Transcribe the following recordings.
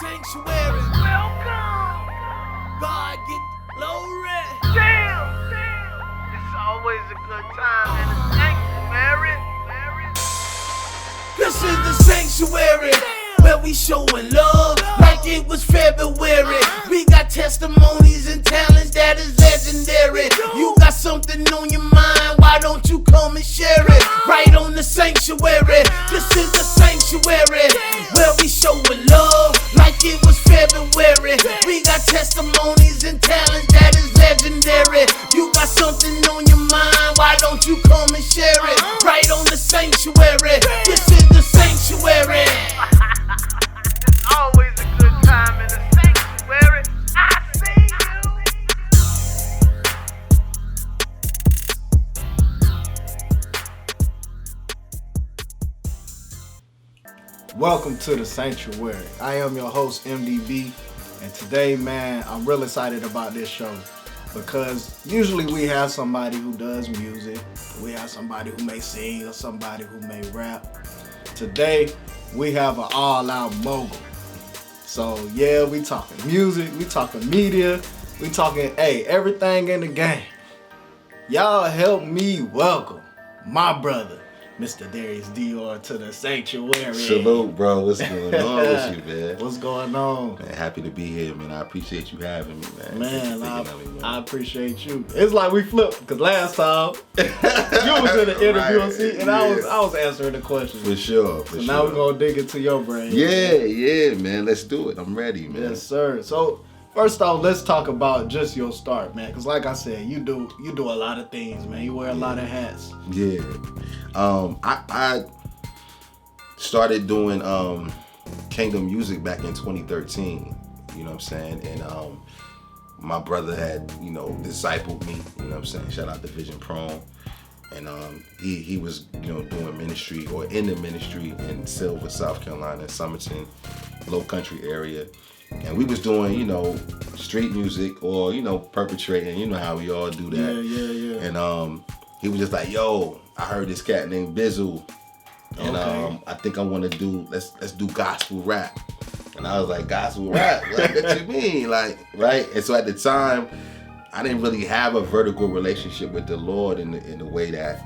sanctuary. Welcome. God get glory. Damn. It's always a good time in the sanctuary. This is the sanctuary where we showing love like it was February. We got testimonies and talents that is legendary. You got something on your mind, why don't you come and share it? Right on the sanctuary. This is the sanctuary where we showing love like it was February. We got testimonies and talents that is legendary. You got something on your mind, why don't you come and share it? Right on the sanctuary. This is the sanctuary. It's always a good time in the sanctuary. I see you. Welcome to the Sanctuary. I am your host, MDB, and today, man, I'm real excited about this show because usually we have somebody who does music, we have somebody who may sing or somebody who may rap. Today, we have an all-out mogul. So, yeah, we talking music, we talking media, we talking, everything in the game. Y'all help me welcome my brother, Mr. Darius Dior, to the sanctuary. Salute, bro. What's going on with you, man? What's going on? Man, happy to be here, man. I appreciate you having me, man. Man, Thanks for thinking of me, I appreciate you. It's like we flipped, because last time you was in the interview Right, seat and yeah. I was answering the questions. For sure, So now we're going to dig into your brain. Yeah, man. Let's do it. I'm ready, man. Yes, sir. So first off, let's talk about just your start, man. Because like I said, you do a lot of things, man. You wear a lot of hats. Yeah. I started doing Kingdom music back in 2013. You know what I'm saying? And my brother had, discipled me. You know what I'm saying? Shout out to Vision Prone. And he was, doing ministry or in the ministry in Silver, South Carolina, Somerton, Low Country area. And we was doing, street music or, perpetrating. You know how we all do that. Yeah. And he was just like, yo, I heard this cat named Bizzle. And I think I want to do, let's do gospel rap. And I was like, gospel rap? Like, what you mean? Like, right? And so at the time, I didn't really have a vertical relationship with the Lord in the way that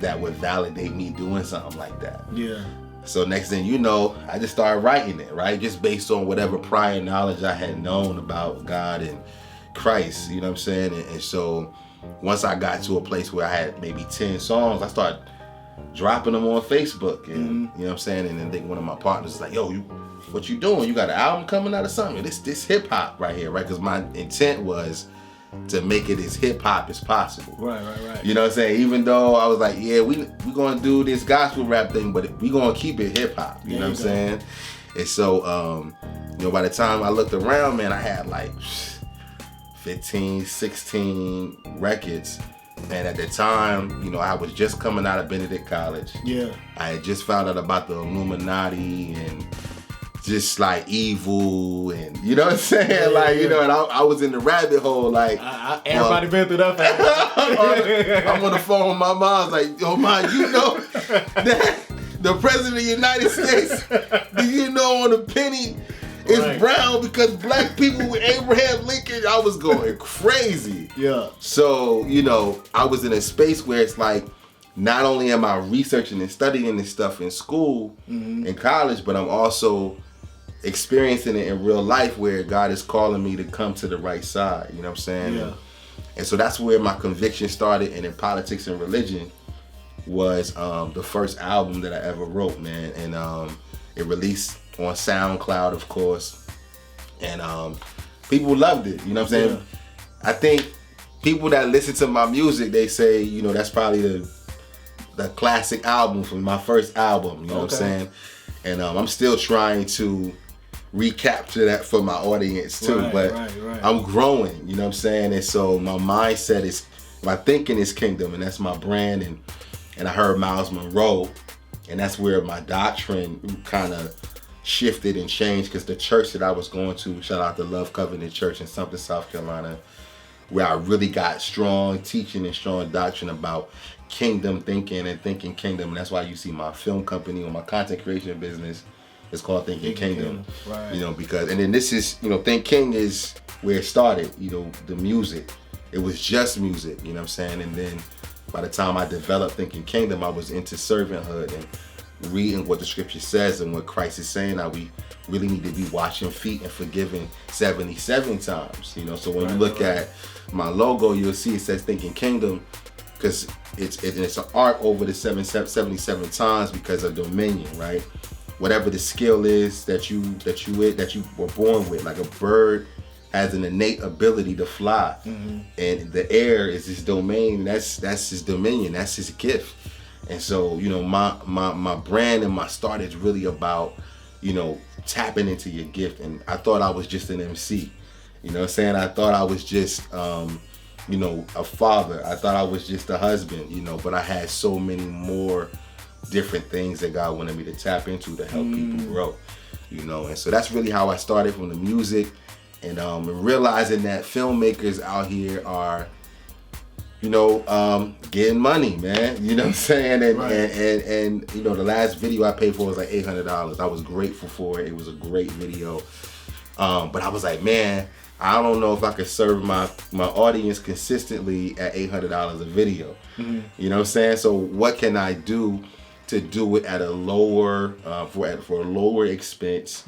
that would validate me doing something like that. Yeah. So next thing you know, I just started writing it, right? Just based on whatever prior knowledge I had known about God and Christ, you know what I'm saying? And so once I got to a place where I had maybe 10 songs, I started dropping them on Facebook. And you know what I'm saying? And then I think one of my partners was like, yo, what you doing? You got an album coming out or something? This hip hop right here, right? Because my intent was to make it as hip hop as possible. Right. You know what I'm saying? Even though I was like, yeah, we gonna do this gospel rap thing, but we gonna keep it hip hop. You know what I'm saying? And so, by the time I looked around, man, I had like 15, 16 records. And at the time, I was just coming out of Benedict College. Yeah. I had just found out about the Illuminati and just like evil and you know what I'm saying? And I was in the rabbit hole like everybody been through that phase. I'm on the phone with my mom. I was like, yo, Mom, you know that the President of the United States, do you know on the penny it's brown because black people with Abraham Lincoln? I was going crazy. Yeah. So, I was in a space where it's like, not only am I researching and studying this stuff in school, in college, but I'm also experiencing it in real life where God is calling me to come to the right side. You know what I'm saying? Yeah. And so that's where my conviction started. And in Politics and Religion was the first album that I ever wrote, man. And it released on SoundCloud, of course. And people loved it. You know what I'm saying? Yeah. I think people that listen to my music, they say, that's probably the classic album from my first album. You know what I'm saying? And I'm still trying to recapture that for my audience too. But I'm growing, you know what I'm saying? And so my mindset is, my thinking is kingdom, and that's my brand. And I heard Miles Monroe, and that's where my doctrine kind of shifted and changed, because the church that I was going to, shout out to Love Covenant Church in Sumter, South Carolina, where I really got strong teaching and strong doctrine about kingdom thinking and thinking kingdom. And that's why you see my film company or my content creation business It's called Thinking Kingdom. Right. You know, because, and then this is, you know, Think King is where it started, you know, the music. It was just music, you know what I'm saying? And then by the time I developed Thinking Kingdom, I was into servanthood and reading what the scripture says and what Christ is saying, how we really need to be washing feet and forgiving 77 times, you know? So when you look at my logo, you'll see it says Thinking Kingdom, because it's an art over the 77 times because of dominion, right? Whatever the skill is that you were born with, like a bird has an innate ability to fly, and the air is his domain. That's his dominion. That's his gift. And so, you know, my brand and my start is really about, you know, tapping into your gift. And I thought I was just an MC. You know what I'm saying? I thought I was just, you know, a father. I thought I was just a husband, you know, but I had so many more different things that God wanted me to tap into to help people grow, you know. And so that's really how I started, from the music, and realizing that filmmakers out here are, you know, getting money, man. You know what I'm saying? And you know, the last video I paid for was like $800. I was grateful for it. It was a great video. But I was like, man, I don't know if I could serve my audience consistently at $800 a video. You know what I'm saying? So what can I do to do it at a lower, for a lower expense,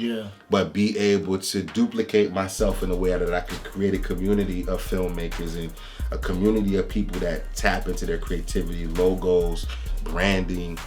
but be able to duplicate myself in a way that I could create a community of filmmakers and a community of people that tap into their creativity, logos, branding.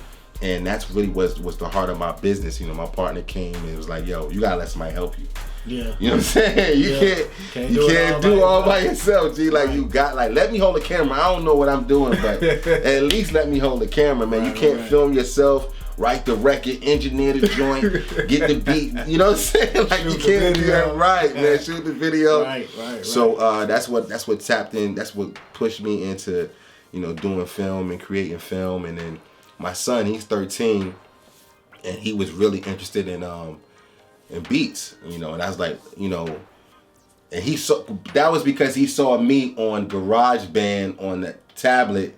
And that's really was the heart of my business. You know, my partner came and was like, yo, you gotta let somebody help you. Yeah. You know what I'm saying? You can't do all by yourself, G. Like, you got, like, let me hold the camera. I don't know what I'm doing, but at least let me hold the camera, man. You can't film yourself, write the record, engineer the joint, get the beat. You know what I'm saying? Like, you can't do that right, man. Shoot the video. Right. So that's what tapped in. That's what pushed me into, you know, doing film and creating film. And then my son, he's 13, and he was really interested in beats, you know, and I was like, you know, and that was because he saw me on GarageBand on the tablet.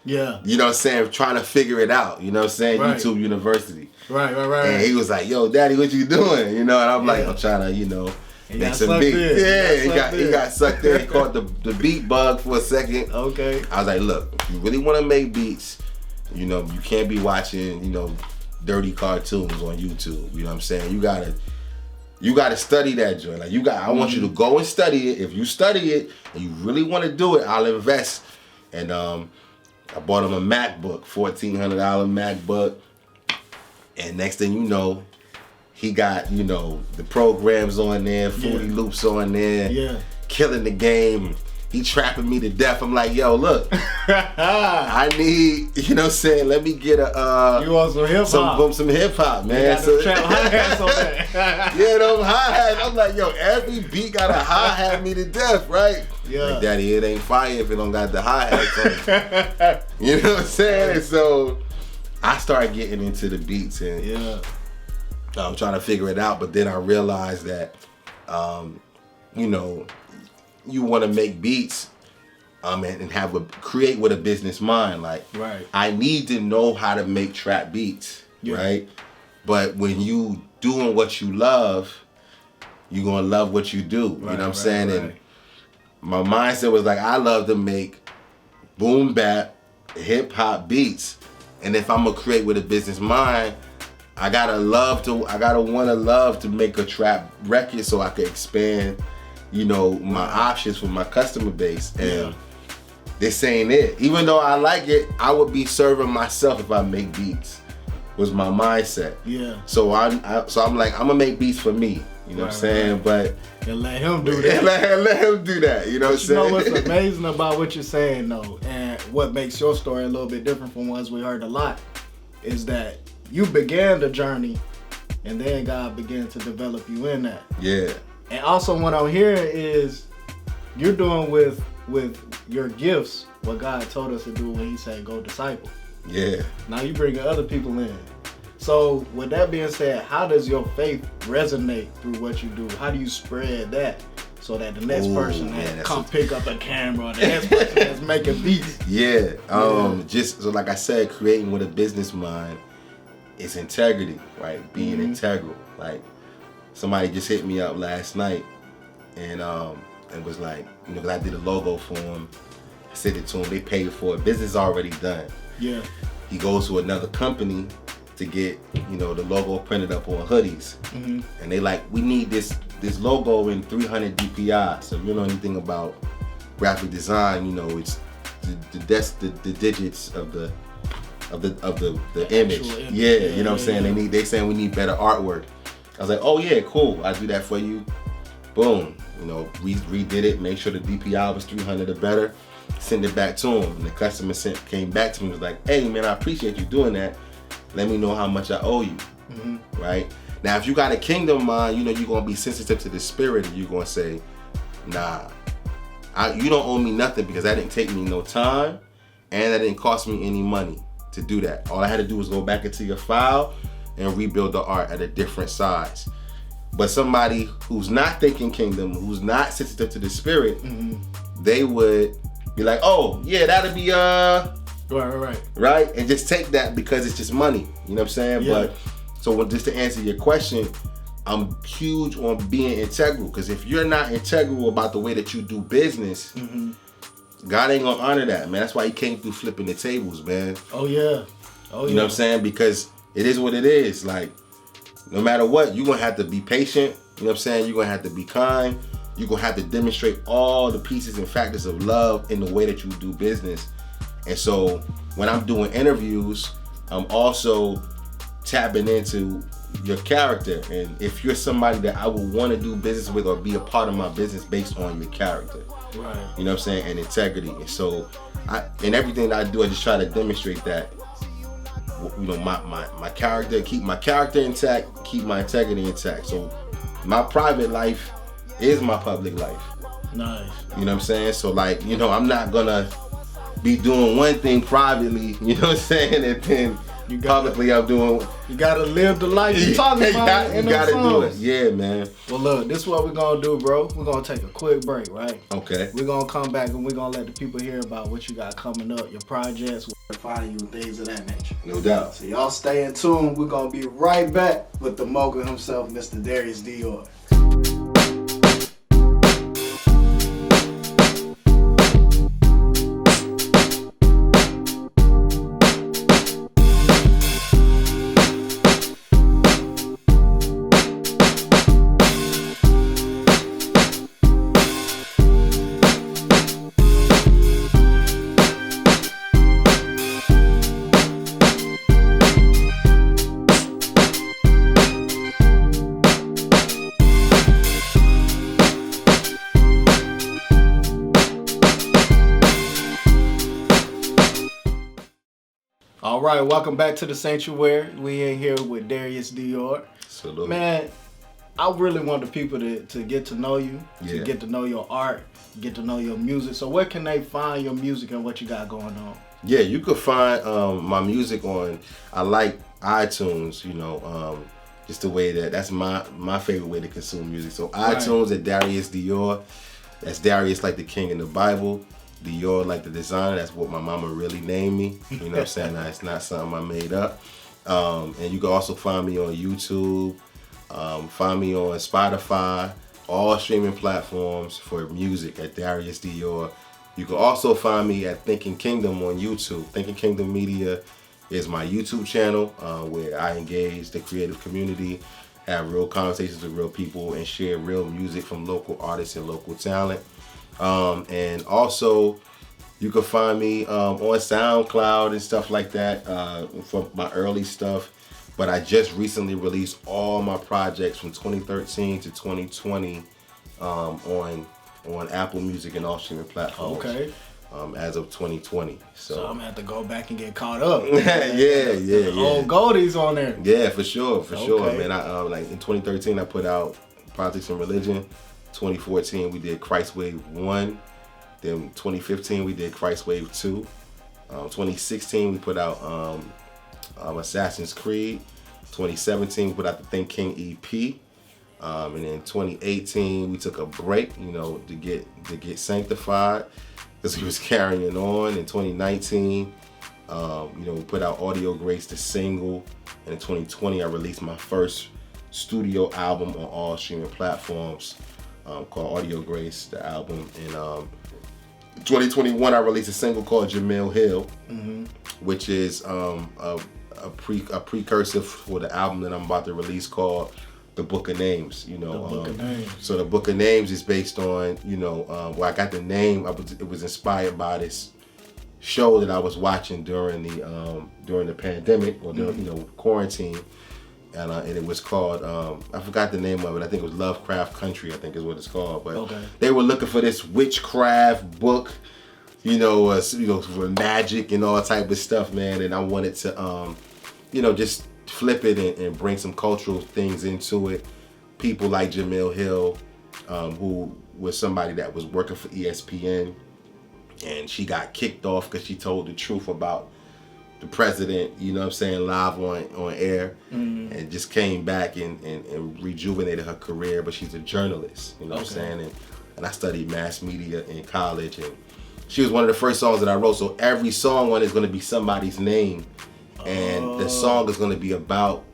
Yeah. You know what I'm saying? Trying to figure it out, you know what I'm saying? YouTube University. Right. And he was like, yo, Daddy, what you doing? You know, and I'm like, I'm trying to, you know, make some beats. Yeah, he got sucked in. He caught the beat bug for a second. Okay. I was like, look, if you really want to make beats, you know, you can't be watching, you know, dirty cartoons on YouTube. You know what I'm saying? You gotta study that joint. Like, I want you to go and study it. If you study it and you really want to do it, I'll invest. And I bought him a MacBook, $1,400 MacBook. And next thing you know, he got, you know, the programs on there, Fruity Loops on there, killing the game. He trapping me to death. I'm like, yo, look, I need, you know what I'm saying, let me get you want some hip hop? Some hip hop, man. So, trap hi-hats on that. Yeah, them hi-hats. I'm like, yo, every beat got a hi-hat me to death, right? Yeah. Like, Daddy, it ain't fire if it don't got the hi-hats on it. You know what I'm saying? So I started getting into the beats, and I'm trying to figure it out. But then I realized that, you know, you want to make beats and create with a business mind. Like, I need to know how to make trap beats, right? But when you doing what you love, you're going to love what you do. You know what I'm saying? And my mindset was like, I love to make boom bap, hip hop beats. And if I'm going to create with a business mind, I gotta want to love to make a trap record so I could expand, you know, my options for my customer base. And this ain't it. Even though I like it, I would be serving myself if I make beats, was my mindset. Yeah. So I'm like, I'm gonna make beats for me. You know what I'm saying? But and let him do that. let him do that. You know what I'm saying? You know what's amazing about what you're saying though, and what makes your story a little bit different from ones we heard a lot, is that you began the journey, and then God began to develop you in that. Yeah. And also what I'm hearing is you're doing with your gifts what God told us to do when he said go disciple. Yeah. Now you bringing other people in. So with that being said, how does your faith resonate through what you do? How do you spread that so that the next person that come pick up a camera, or the next person that's making beats? Just so like I said, creating with a business mind it's integrity, right? Being integral. Like somebody just hit me up last night and was like, you know, 'cause I did a logo for him. I sent it to him. They paid for it. Business already done. Yeah. He goes to another company to get, you know, the logo printed up on hoodies, and they like, we need this logo in 300 DPI. So if you know anything about graphic design, you know it's the digits of the image. Yeah, you know what I'm saying. They saying we need better artwork. I was like, oh yeah, cool. I'll do that for you. Boom. You know, we redid it. Make sure the DPI was 300 or better. Send it back to him, and the customer came back to me and was like, hey man, I appreciate you doing that. Let me know how much I owe you. Right now, if you got a kingdom mind, you know you're gonna be sensitive to the spirit, and you're gonna say, nah, you don't owe me nothing because that didn't take me no time, and that didn't cost me any money to do that. All I had to do was go back into your file and rebuild the art at a different size. But somebody who's not thinking kingdom, who's not sensitive to the spirit, they would be like, oh yeah, that'll be right, and just take that because it's just money. You know what I'm saying? Yeah. But so just to answer your question, I'm huge on being integral, because if you're not integral about the way that you do business, God ain't gonna honor that, man. That's why he came through flipping the tables, man. Oh yeah. Oh yeah. You know what I'm saying? Because it is what it is. Like, no matter what, you're gonna have to be patient. You know what I'm saying? You're gonna have to be kind. You're gonna have to demonstrate all the pieces and factors of love in the way that you do business. And so when I'm doing interviews, I'm also tapping into your character. And if you're somebody that I would want to do business with or be a part of my business based on your character. Right. You know what I'm saying? And integrity. And so in everything that I do, I just try to demonstrate that. You know, my character, keep my character intact, keep my integrity intact. So my private life is my public life. Nice. You know what I'm saying? So like, you know, I'm not gonna be doing one thing privately, you know what I'm saying, and then publicly I'm doing. You gotta live the life you talking about. You gotta do it. Yeah, man. Well, look, this is what we're gonna do, bro. We're gonna take a quick break, right? Okay. We're gonna come back and we're gonna let the people hear about what you got coming up, your projects, where to find you, things of that nature. No doubt. So y'all stay in tune. We're gonna be right back with the mogul himself, Mr. Darius Dior. All right, welcome back to the Sanctuary. We in here with Darius Dior. Salute. Man, I really want the people to get to know you, to Yeah. get to know your art, get to know your music. So where can they find your music and what you got going on? Yeah, you could find my music on, I like iTunes, you know, just the way that's my favorite way to consume music. So iTunes at Darius Dior. That's Darius like the king in the Bible. Dior like the designer. That's what my mama really named me. You know what I'm saying? It's not something I made up. And you can also find me on YouTube. Find me on Spotify, all streaming platforms for music at Darius Dior. You can also find me at Thinking Kingdom on YouTube. Thinking Kingdom Media is my YouTube channel where I engage the creative community, have real conversations with real people, and share real music from local artists and local talent. And also, you can find me on SoundCloud and stuff like that for my early stuff. But I just recently released all my projects from 2013 to 2020 on Apple Music and all streaming platforms. Okay. As of 2020. So I'm gonna have to go back and get caught up. yeah. Old Goldies on there. Yeah, for sure, Okay. man. I like in 2013 I put out Politics and Religion. 2014 we did Christ Wave 1. Then 2015 we did Christ Wave 2. 2016 we put out Assassin's Creed. 2017 we put out the Think King EP. And in 2018 we took a break, you know, to get sanctified because we was carrying on. In 2019, you know, we put out Audio Grace, the single. And in 2020, I released my first studio album on all streaming platforms called Audio Grace, the album. And 2021, I released a single called Jamil Hill, which is a precursor for the album that I'm about to release called The Book of Names. You know, The Book of Names. So The Book of Names is based on, you know, where I got the name. It was inspired by this show that I was watching during the pandemic or during, you know, quarantine. And it was called, I forgot the name of it. I think it was Lovecraft Country, I think is what it's called. But they were looking for this witchcraft book, you know, for magic and all type of stuff, man. And I wanted to, you know, just flip it and bring some cultural things into it. People like Jamil Hill, who was somebody that was working for ESPN, and she got kicked off because she told the truth about the president, you know what I'm saying, live on air, and just came back and rejuvenated her career. But she's a journalist, you know what I'm saying, and I studied mass media in college, and she was one of the first songs that I wrote. So every song on it is going to be somebody's name, and the song is going to be about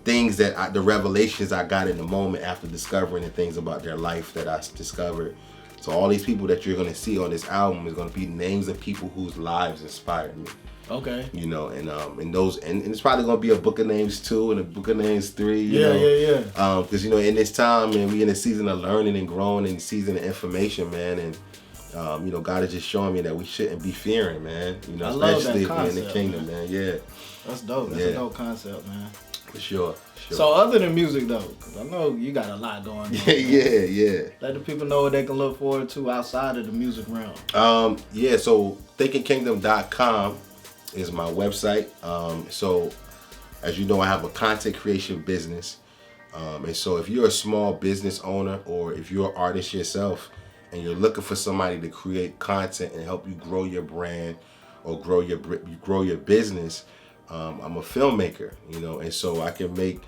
things that the revelations I got in the moment after discovering the things about their life that I discovered. So all these people that you're going to see on this album is going to be names of people whose lives inspired me. Okay. You know, and it's probably gonna be a Book of Names 2 and a Book of Names 3. Yeah. Because you know, in this time, man, we in a season of learning and growing, and season of information, man, and you know, God is just showing me that we shouldn't be fearing, man. You know, especially if we're in the kingdom, man. Yeah. That's dope. That's a dope concept, man. For sure. So other than music though, because I know you got a lot going on. Yeah. Let the people know what they can look forward to outside of the music realm. So thinkingkingdom.com is my website. So as you know, I have a content creation business. And so if you're a small business owner, or if you're an artist yourself and you're looking for somebody to create content and help you grow your brand or grow your business, I'm a filmmaker, you know, and so I can make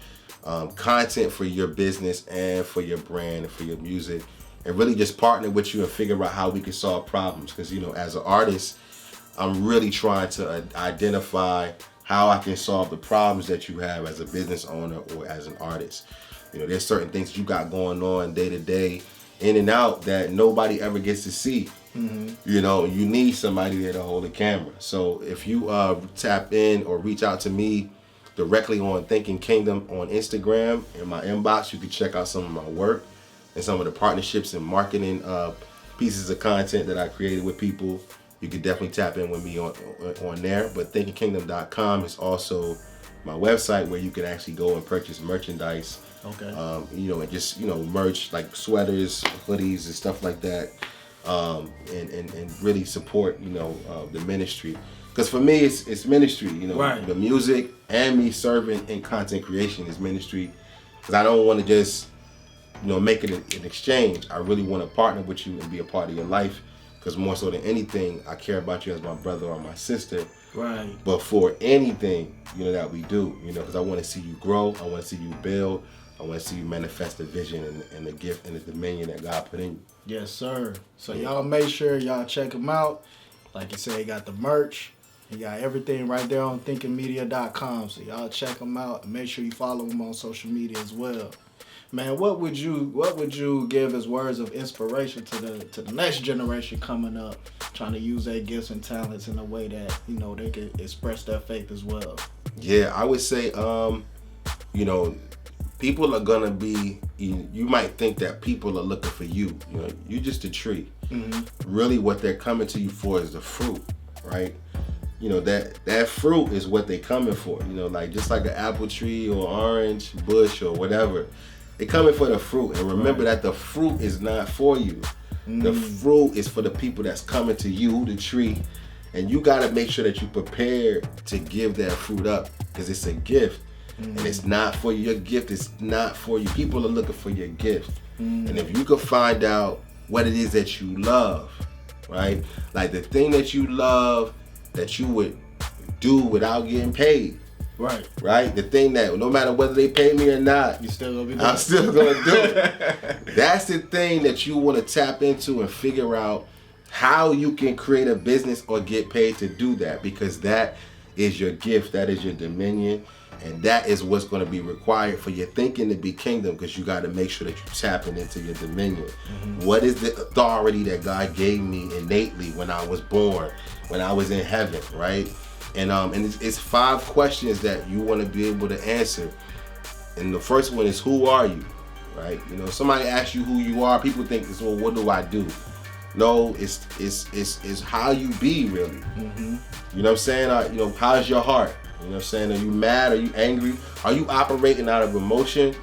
content for your business and for your brand and for your music, and really just partner with you and figure out how we can solve problems. Because, you know, as an artist, I'm really trying to identify how I can solve the problems that you have as a business owner or as an artist. You know, there's certain things you got going on day to day, in and out, that nobody ever gets to see. You know, you need somebody there to hold the camera. So if you tap in or reach out to me directly on Thinking Kingdom on Instagram, in my inbox, you can check out some of my work and some of the partnerships and marketing pieces of content that I created with people. You can definitely tap in with me on there. But thinkingkingdom.com is also my website where you can actually go and purchase merchandise. Okay. You know, and just, you know, merch like sweaters, hoodies, and stuff like that. And really support, you know, the ministry. Because for me, it's ministry. You know, the music and me serving in content creation is ministry. Because I don't want to just, you know, make it an exchange. I really want to partner with you and be a part of your life. Because more so than anything, I care about you as my brother or my sister. Right. But for anything, you know, that we do, you know, because I want to see you grow. I want to see you build. I want to see you manifest the vision and the gift and the dominion that God put in you. Yes, sir. So y'all make sure y'all check him out. Like you said, he got the merch. He got everything right there on thinkingmedia.com. So y'all check him out and make sure you follow him on social media as well. Man, what would you give as words of inspiration to the next generation coming up, trying to use their gifts and talents in a way that, you know, they can express their faith as well? Yeah, I would say, you know, people are gonna be. You might think that people are looking for you. You know, you're just a tree. Really, what they're coming to you for is the fruit, right? You know, that fruit is what they're coming for. You know, like just like an apple tree or orange bush or whatever. They're coming for the fruit, and remember that the fruit is not for you. The fruit is for the people that's coming to you, the tree, and you got to make sure that you prepare to give that fruit up, because it's a gift, and it's not for you. Your gift is not for you. People are looking for your gift, and if you can find out what it is that you love, right? Like the thing that you love that you would do without getting paid. Right? The thing that no matter whether they pay me or not, you still gonna be doing I'm still gonna do it. That's the thing that you want to tap into and figure out how you can create a business or get paid to do that, because that is your gift, that is your dominion, And that is what's going to be required for your thinking to be kingdom, because you got to make sure that you're tapping into your dominion. What is the authority that God gave me innately when I was born, when I was in heaven, right? And it's 5 questions that you want to be able to answer. And the first one is, who are you, right? You know, somebody asks you who you are, people think, well, what do I do? No, it's how you be, really. You know what I'm saying? You know, how's your heart? You know what I'm saying? Are you mad? Are you angry? Are you operating out of emotion?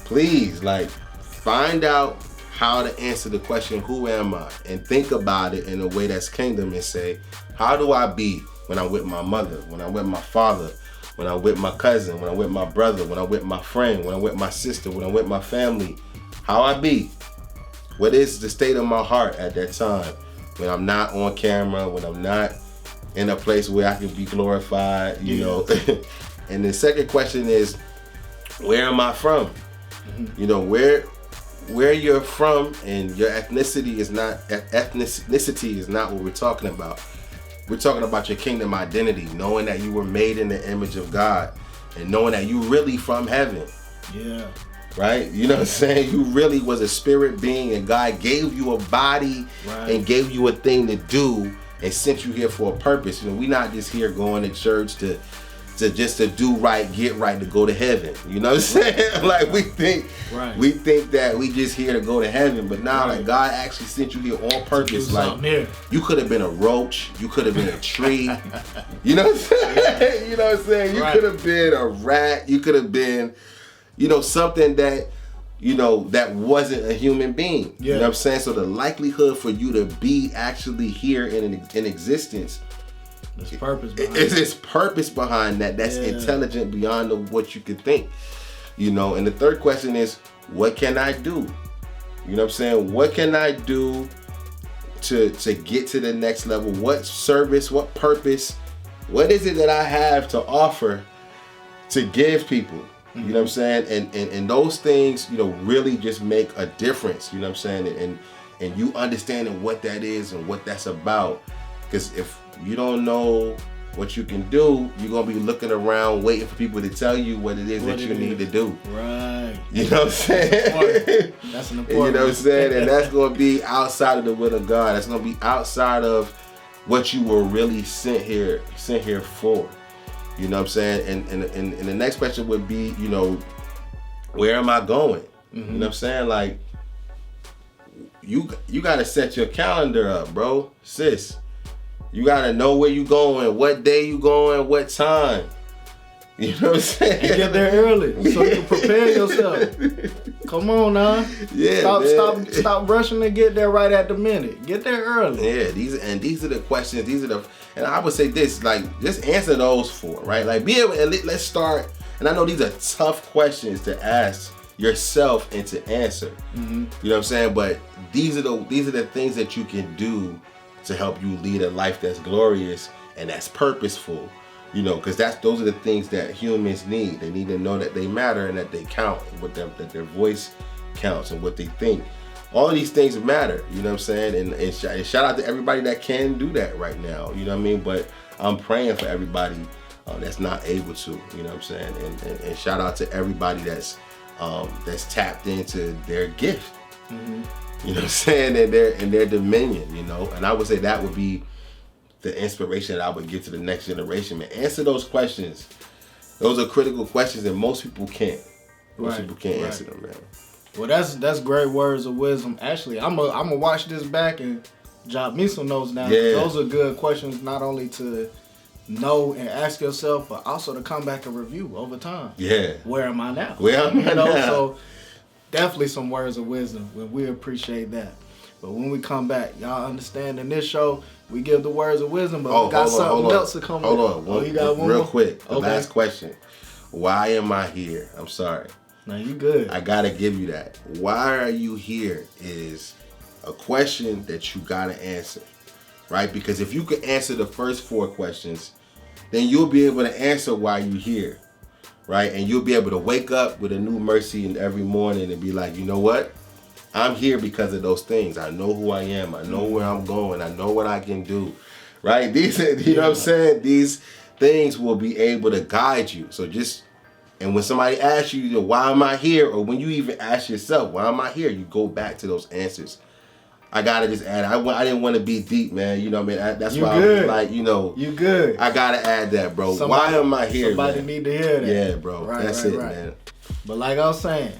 Please, like, find out how to answer the question, who am I? And think about it in a way that's kingdom, and say, how do I be when I'm with my mother, when I'm with my father, when I'm with my cousin, when I'm with my brother, when I'm with my friend, when I'm with my sister, when I'm with my family? How I be? What is the state of my heart at that time? When I'm not on camera, when I'm not in a place where I can be glorified, you know. And the second question is, where am I from? You know, where you're from, and your ethnicity is not what we're talking about. We're talking about your kingdom identity, knowing that you were made in the image of God, and knowing that you really from heaven. Yeah. Right? You know what I'm saying? You really was a spirit being, and God gave you a body and gave you a thing to do, and sent you here for a purpose. You know, we're not just here going to church to do right, get right, to go to heaven. You know what I'm saying? Like, we think that we just here to go to heaven, but now, like, God actually sent you here on purpose. Like, you could have been a roach, you could have been a tree. You know what I'm saying? You know what I'm saying? You could have been a rat, you could have been, you know, something that, you know, that wasn't a human being. You know what I'm saying? So the likelihood for you to be actually here in existence, there's purpose behind it's purpose behind that. That's intelligent beyond what you could think. You know, and the third question is, what can I do? You know what I'm saying? What can I do to get to the next level? What service, what purpose, what is it that I have to offer to give people? You know what I'm saying? And those things, you know, really just make a difference. You know what I'm saying? And you understanding what that is and what that's about. Because if you don't know what you can do, you're going to be looking around waiting for people to tell you what it is that you need to do. Right. You know what I'm saying? That's an important You know what I'm saying? And that's going to be outside of the will of God. That's going to be outside of what you were really sent here for. You know what I'm saying? And the next question would be, you know, where am I going? You know what I'm saying? Like, you got to set your calendar up, bro, sis. You got to know where you going, what day you going, what time. You know what I'm saying? And get there early so you can prepare yourself. Come on now. Yeah. Stop rushing to get there right at the minute. Get there early. Yeah, these are the questions. And I would say this, like, just answer those 4, right? Like, be able, and let's start. And I know these are tough questions to ask yourself and to answer. You know what I'm saying? But these are the things that you can do to help you lead a life that's glorious and that's purposeful. You know, because those are the things that humans need. They need to know that they matter and that they count, and that their voice counts and what they think. All of these things matter, you know what I'm saying? And shout out to everybody that can do that right now, you know what I mean? But I'm praying for everybody that's not able to, you know what I'm saying? And shout out to everybody that's tapped into their gift, you know what I'm saying? And their dominion, you know? And I would say that would be the inspiration that I would give to the next generation, man. Answer those questions. Those are critical questions, and most people can't. Most people can't answer them, man. Well, that's great words of wisdom. Actually, I'm gonna watch this back and jot me some notes down. Yeah. Those are good questions, not only to know and ask yourself, but also to come back and review over time. Yeah. Where am I now? Where am I now? So definitely some words of wisdom. We appreciate that. But when we come back, y'all understand in this show, we give the words of wisdom, but we got something else to come with. Hold on. You got one real more? quick. The Okay. last question. Why am I here? I'm sorry. No, you good. I gotta give you that. Why are you here is a question that you gotta answer, right? Because if you can answer the first 4 questions, then you'll be able to answer why you're here, right? And you'll be able to wake up with a new mercy in every morning and be like, you know what? I'm here because of those things. I know who I am. I know where I'm going. I know what I can do, right? These, you know what I'm saying? These things will be able to guide you. So just, and when somebody asks you, why am I here? Or when you even ask yourself, why am I here? You go back to those answers. I gotta just add, I didn't want to be deep, man. You know what I mean? That's why I was like, you good. I gotta add that, bro. Why am I here, Somebody need to hear that. Yeah, bro. That's it, man. But like I was saying,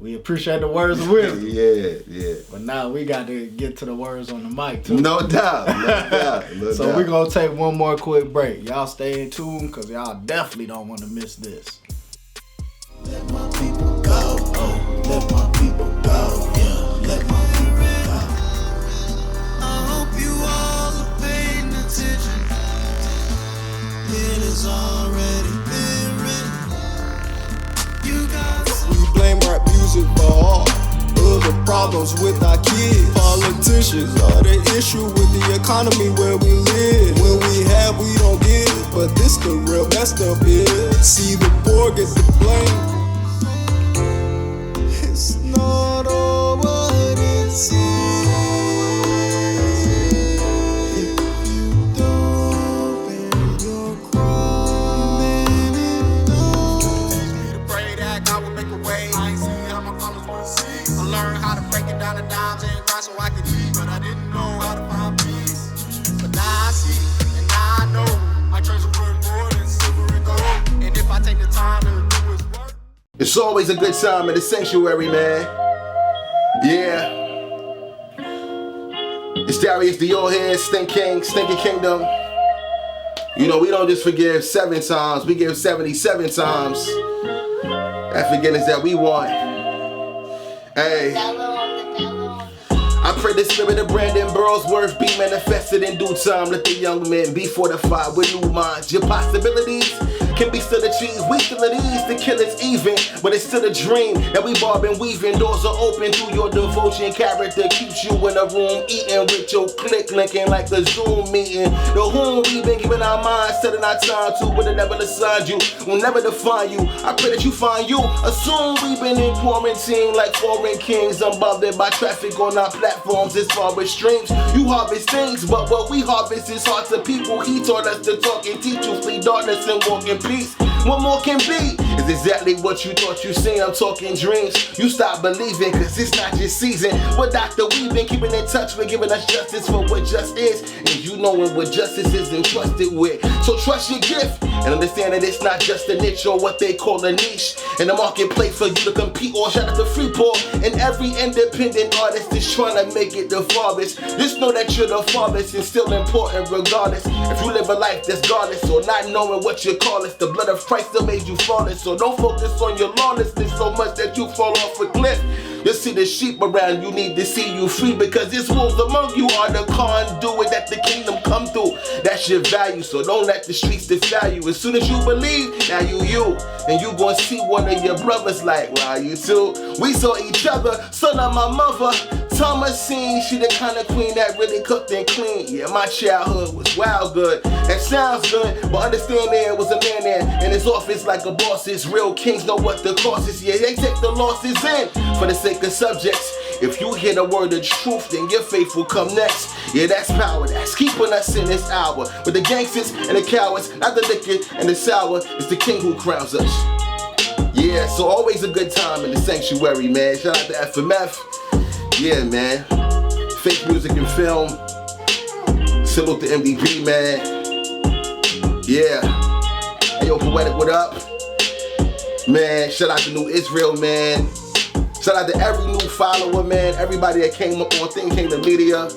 we appreciate the words of wisdom. Yeah. But now we got to get to the words on the mic, too. No doubt. So we're going to take one more quick break. Y'all stay in tune because y'all definitely don't want to miss this. Let my people go. Oh, let my people go. Yeah, let my people go. I hope you all are paying attention. It has already been written. You guys. We blame rap music for all of the problems with our kids. Politicians are the issue with the economy where we live. When we have, we don't give, but this the real messed up is. See the poor get the blame. It's not all what it seems. If you don't bear your cross, then it don't. To pray that God will make a way. I ain't see how my fathers would see. I learned how to break it down to dimes and grind so I could eat, but I didn't know how to find peace. But now I see, and now I know my treasure worth more than silver and gold. And if I take the time to do His work, it's always a good time in the sanctuary, man. Yeah. It's Darius Dior here, Stinking Kingdom. You know, we don't just forgive 7 times, we give 77 times. That forgiveness that we want. Hey. I pray the spirit of Brandon Burlsworth be manifested in due time. Let the young men be fortified with new minds. Your possibilities can be still achieved. We still at ease, the killer's even, but it's still a dream that we bob and weaving. Doors are open through your devotion. Character keeps you in a room, eating with your click, linking like a Zoom meeting. The whom we've been giving our minds, setting our time to, but it never assigned you, will never define you. I pray that you find you. Assume we've been in quarantine like foreign kings, unbothered by traffic on our platforms as far as streams. You harvest things, but what we harvest is hearts of people. He taught us to talk and teach you, flee darkness and walk in peace. What more can be is exactly what you thought you seen. I'm talking dreams. You stop believing cause it's not your season. What doctor we've been keeping in touch with, giving us justice for what just is. And you knowing what justice is entrusted with. So trust your gift and understand that it's not just a niche or what they call a niche in the marketplace for you to compete or shout out to Freeport. And every independent artist is trying to make it the farthest. Just know that you're the farthest and still important regardless. If you live a life that's godless or not knowing what you call it, the blood of Christ still made you flawless. So don't focus on your lawlessness so much that you fall off a cliff. You see the sheep around you need to see you free because it's wolves among you are the conduit that the kingdom come through. That's your value, so don't let the streets defile you. As soon as you believe, now you. And you gonna see one of your brothers like, wow, you too. We saw each other, son of my mother. Thomasine, she the kind of queen that really cooked and clean. Yeah, my childhood was wild good. That sounds good, but understand there was a man there in his office like a boss is. Real kings know what the cost is. Yeah, they take the losses in for the sake of subjects. If you hear the word of truth, then your faith will come next. Yeah, that's power that's keeping us in this hour. But the gangsters and the cowards, not the liquor and the sour, it's the king who crowns us. Yeah, so always a good time in the sanctuary, man. Shout out to FMF. Yeah, man. Fake music and film. Salute to MDB, man. Yeah. Hey, yo, Poetic, what up? Man, shout out to New Israel, man. Shout out to every new follower, man. Everybody that came up on Think Kingdom Media.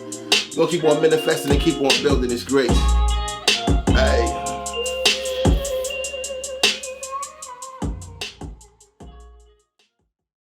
We're gonna keep on manifesting and keep on building this grace. Hey.